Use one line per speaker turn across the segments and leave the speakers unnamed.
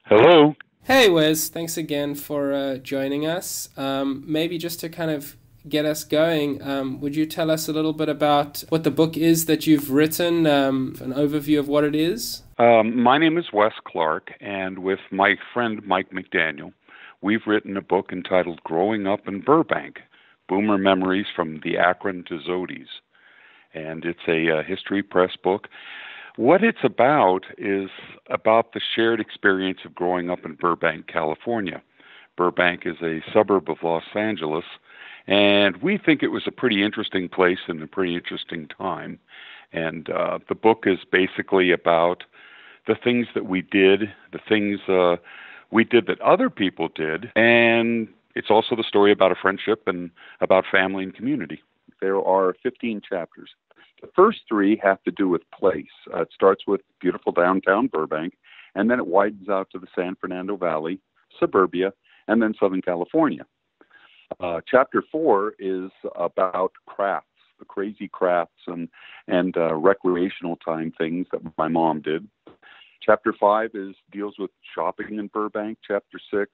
Hello.
Hey Wes, thanks again for joining us. Maybe just to kind of get us going, would you tell us a little bit about what the book is that you've written, an overview of what it is?
My name is Wes Clark, and with my friend Mike McDaniel, we've written a book entitled Growing Up in Burbank, Boomer Memories from the Akron to Zodies. And it's a history press book. What it's about is about the shared experience of growing up in Burbank, California. Burbank is a suburb of Los Angeles, and we think it was a pretty interesting place and a pretty interesting time. And the book is basically about the things that we did, the things we did that other people did, and it's also the story about a friendship and about family and community. There are 15 chapters. The first three have to do with place. It starts with beautiful downtown Burbank, and then it widens out to the San Fernando Valley, suburbia, and then Southern California. Chapter 4 is about crafts, the crazy crafts and recreational time things that my mom did. Chapter 5 deals with shopping in Burbank. Chapter 6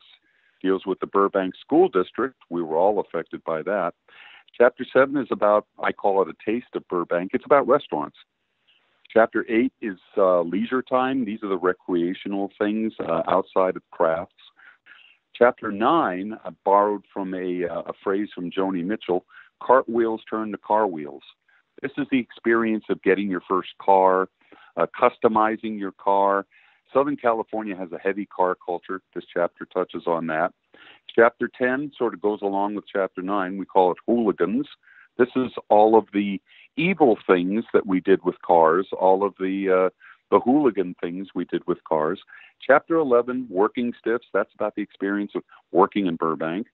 deals with the Burbank School District. We were all affected by that. Chapter 7 is about, I call it a taste of Burbank. It's about restaurants. Chapter 8 is leisure time. These are the recreational things outside of crafts. Chapter 9, I borrowed from a phrase from Joni Mitchell, cartwheels turn to car wheels. This is the experience of getting your first car, customizing your car. Southern California has a heavy car culture. This chapter touches on that. Chapter 10 sort of goes along with Chapter 9. We call it hooligans. This is all of the evil things that we did with cars, all of the hooligan things we did with cars. Chapter 11, working stiffs. That's about the experience of working in Burbank.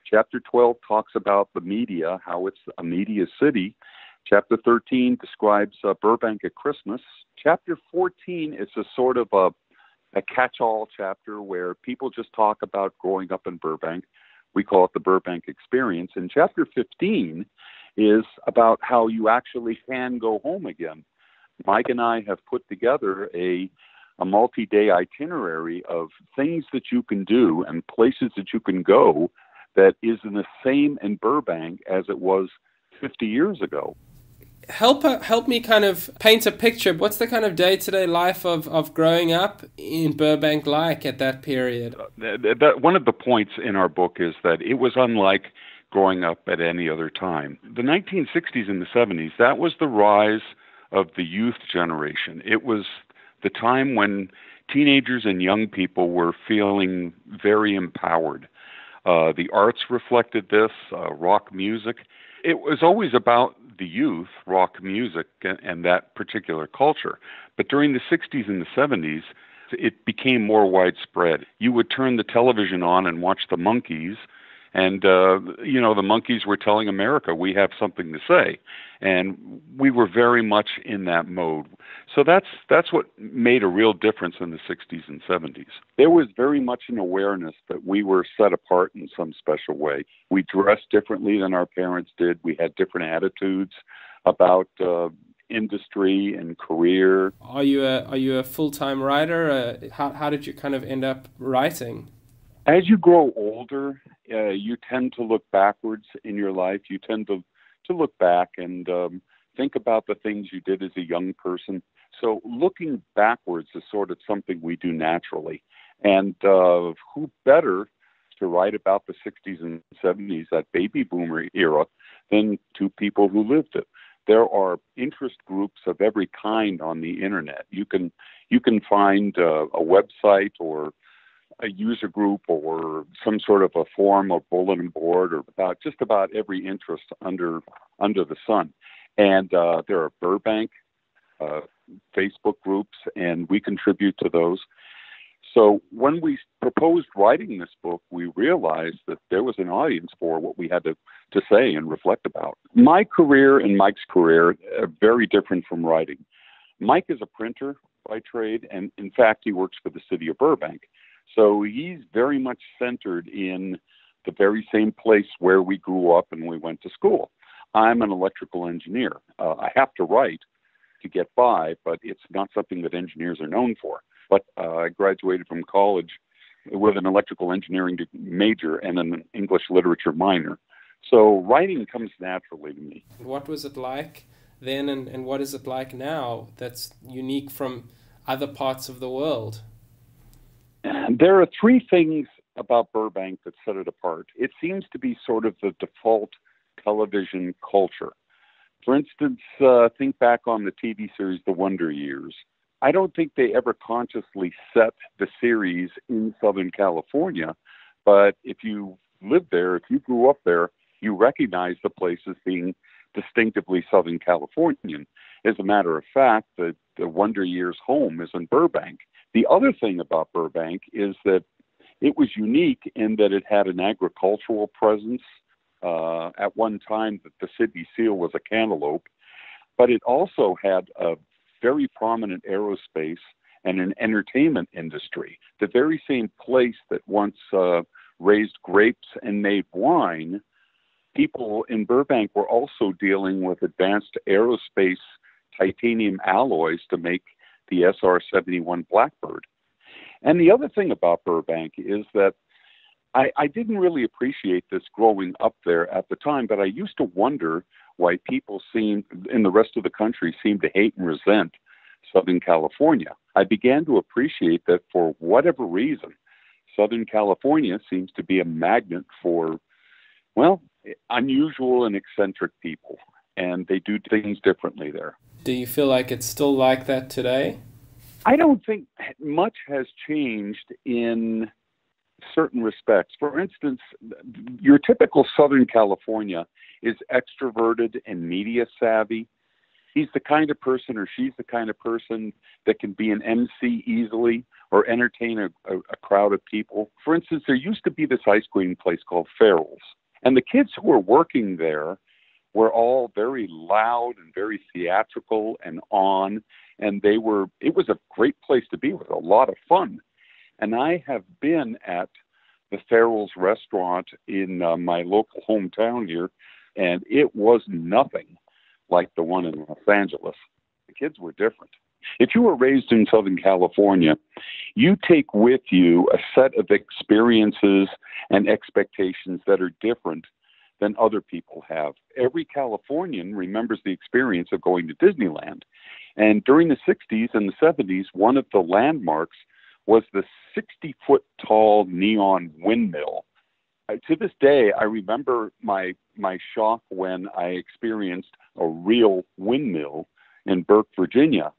Chapter 12 talks about the media, how it's a media city. Chapter 13 describes Burbank at Christmas. Chapter 14 is a sort of a catch-all chapter where people just talk about growing up in Burbank. We call it the Burbank experience. And chapter 15 is about how you actually can go home again. Mike and I have put together a multi-day itinerary of things that you can do and places that you can go that is in the same in Burbank as it was 50 years ago.
Help me kind of paint a picture. What's the kind of day-to-day life of growing up in Burbank like at that period?
One of the points in our book is that it was unlike growing up at any other time. The 1960s and the 70s, that was the rise of the youth generation. It was the time when teenagers and young people were feeling very empowered. The arts reflected this, rock music. It was always about the youth, rock music, and that particular culture. But during the 60s and the 70s, it became more widespread. You would turn the television on and watch the Monkees, and, the Monkees were telling America, we have something to say. And we were very much in that mode. So that's what made a real difference in the 60s and 70s. There was very much an awareness that we were set apart in some special way. We dressed differently than our parents did. We had different attitudes about industry and career.
Are you a full-time writer? How did you kind of end up writing?
As you grow older, you tend to look backwards in your life. You tend to look back and think about the things you did as a young person. So looking backwards is sort of something we do naturally. And who better to write about the 60s and 70s, that baby boomer era, than two people who lived it? There are interest groups of every kind on the internet. You can find a website or a user group or some sort of a forum or bulletin board or about just about every interest under the sun. And there are Burbank Facebook groups, and we contribute to those. So when we proposed writing this book, we realized that there was an audience for what we had to say and reflect about. My career and Mike's career are very different from writing. Mike is a printer by trade, and in fact, he works for the city of Burbank. So he's very much centered in the very same place where we grew up and we went to school. I'm an electrical engineer. I have to write to get by, but it's not something that engineers are known for. But I graduated from college with an electrical engineering major and an English literature minor. So writing comes naturally to me.
What was it like then, and what is it like now that's unique from other parts of the world?
There are three things about Burbank that set it apart. It seems to be sort of the default television culture. For instance, think back on the TV series The Wonder Years. I don't think they ever consciously set the series in Southern California, but if you lived there, if you grew up there, you recognize the place as being distinctively Southern Californian. As a matter of fact, the Wonder Years home is in Burbank. The other thing about Burbank is that it was unique in that it had an agricultural presence. At one time, the city seal was a cantaloupe, but it also had a very prominent aerospace and an entertainment industry. The very same place that once raised grapes and made wine, people in Burbank were also dealing with advanced aerospace titanium alloys to make the SR-71 Blackbird. And the other thing about Burbank is that I didn't really appreciate this growing up there at the time, but I used to wonder why people in the rest of the country seemed to hate and resent Southern California. I began to appreciate that for whatever reason, Southern California seems to be a magnet for, well, unusual and eccentric people, and they do things differently there.
Do you feel like it's still like that today?
I don't think much has changed in certain respects. For instance, your typical Southern California is extroverted and media savvy. He's the kind of person, or she's the kind of person that can be an MC easily or entertain a crowd of people. For instance, there used to be this ice cream place called Farrell's, and the kids who were working there were all very loud and very theatrical and on, and it was a great place to be. It was a lot of fun. And I have been at the Farrell's restaurant in my local hometown here, and it was nothing like the one in Los Angeles. The kids were different. If you were raised in Southern California, you take with you a set of experiences and expectations that are different than other people have. Every Californian remembers the experience of going to Disneyland. And during the 60s and the 70s, one of the landmarks was the 60-foot tall neon windmill. To this day, I remember my shock when I experienced a real windmill in Burke, Virginia.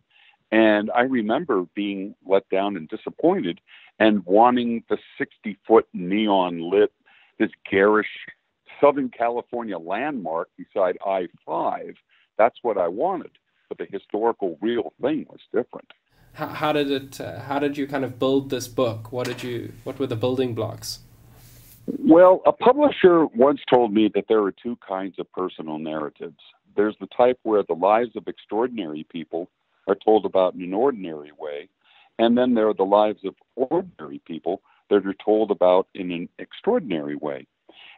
And I remember being let down and disappointed and wanting the 60-foot neon lit, this garish Southern California landmark beside I-5. That's what I wanted. But the historical real thing was different.
How did you kind of build this book? What were the building blocks?
Well, a publisher once told me that there are two kinds of personal narratives. There's the type where the lives of extraordinary people are told about in an ordinary way, and then there are the lives of ordinary people that are told about in an extraordinary way.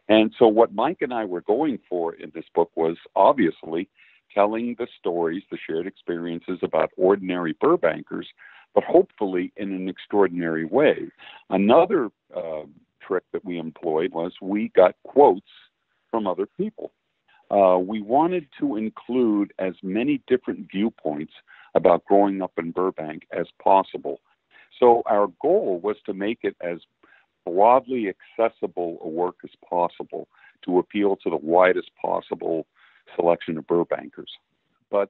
And so what Mike and I were going for in this book was obviously telling the stories, the shared experiences about ordinary Burbankers, but hopefully in an extraordinary way. Another trick that we employed was we got quotes from other people. We wanted to include as many different viewpoints about growing up in Burbank as possible. So our goal was to make it as broadly accessible a work as possible to appeal to the widest possible selection of Burbankers. But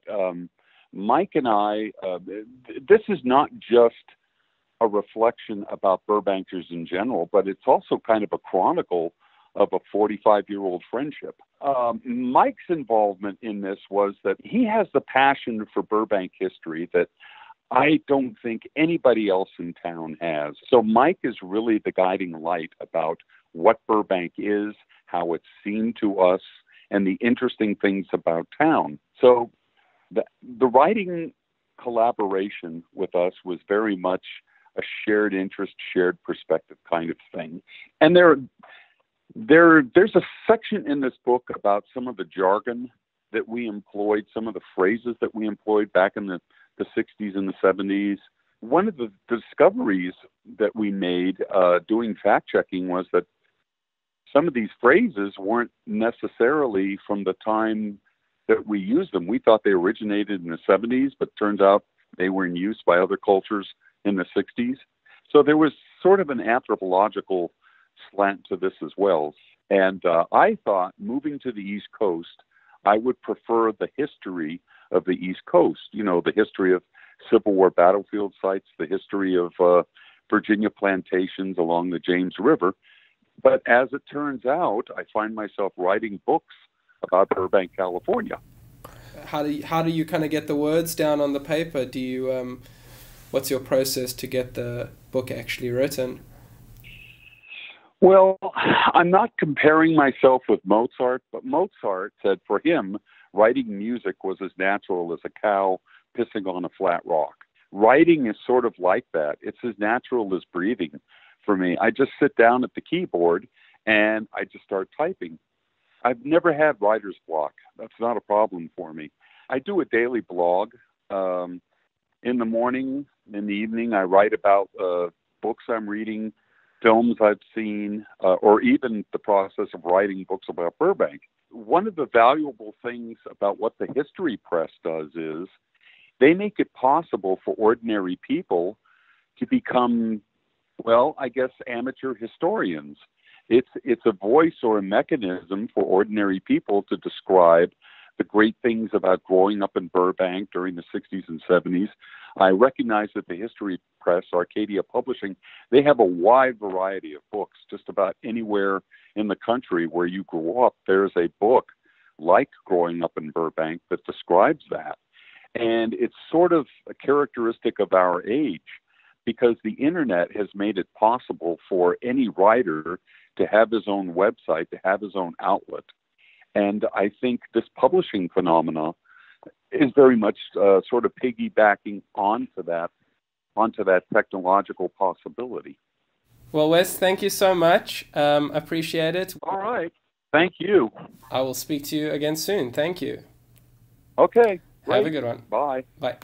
Mike and I, this is not just a reflection about Burbankers in general, but it's also kind of a chronicle of a 45-year-old friendship. Mike's involvement in this was that he has the passion for Burbank history that I don't think anybody else in town has. So Mike is really the guiding light about what Burbank is, how it's seen to us, and the interesting things about town. So the writing collaboration with us was very much a shared interest, shared perspective kind of thing. And there's a section in this book about some of the jargon that we employed, some of the phrases that we employed back in the 60s and the 70s. One of the discoveries that we made doing fact-checking was that some of these phrases weren't necessarily from the time that we used them. We thought they originated in the 70s, but turns out they were in use by other cultures in the 60s. So there was sort of an anthropological slant to this as well. And I thought, moving to the East Coast, I would prefer the history of the East Coast, the history of Civil War battlefield sites, the history of Virginia plantations along the James River. But as it turns out, I find myself writing books about Burbank, California.
How do you kind of get the words down on the paper? Do you what's your process to get the book actually written?
Well, I'm not comparing myself with Mozart, but Mozart said for him, writing music was as natural as a cow pissing on a flat rock. Writing is sort of like that. It's as natural as breathing for me. I just sit down at the keyboard and I just start typing. I've never had writer's block. That's not a problem for me. I do a daily blog. In the morning, in the evening, I write about books I'm reading, films I've seen, or even the process of writing books about Burbank. One of the valuable things about what the history press does is they make it possible for ordinary people to become, well, I guess, amateur historians. It's a voice or a mechanism for ordinary people to describe the great things about growing up in Burbank during the 60s and 70s. I recognize that the history press, Arcadia Publishing, they have a wide variety of books. Just about anywhere in the country where you grew up, there's a book like Growing Up in Burbank that describes that. And it's sort of a characteristic of our age because the internet has made it possible for any writer to have his own website, to have his own outlet. And I think this publishing phenomena is very much sort of piggybacking onto that technological possibility.
Well, Wes, thank you so much. Appreciate it.
All right. Thank you.
I will speak to you again soon. Thank you.
Okay. Great.
Have a good one.
Bye.
Bye.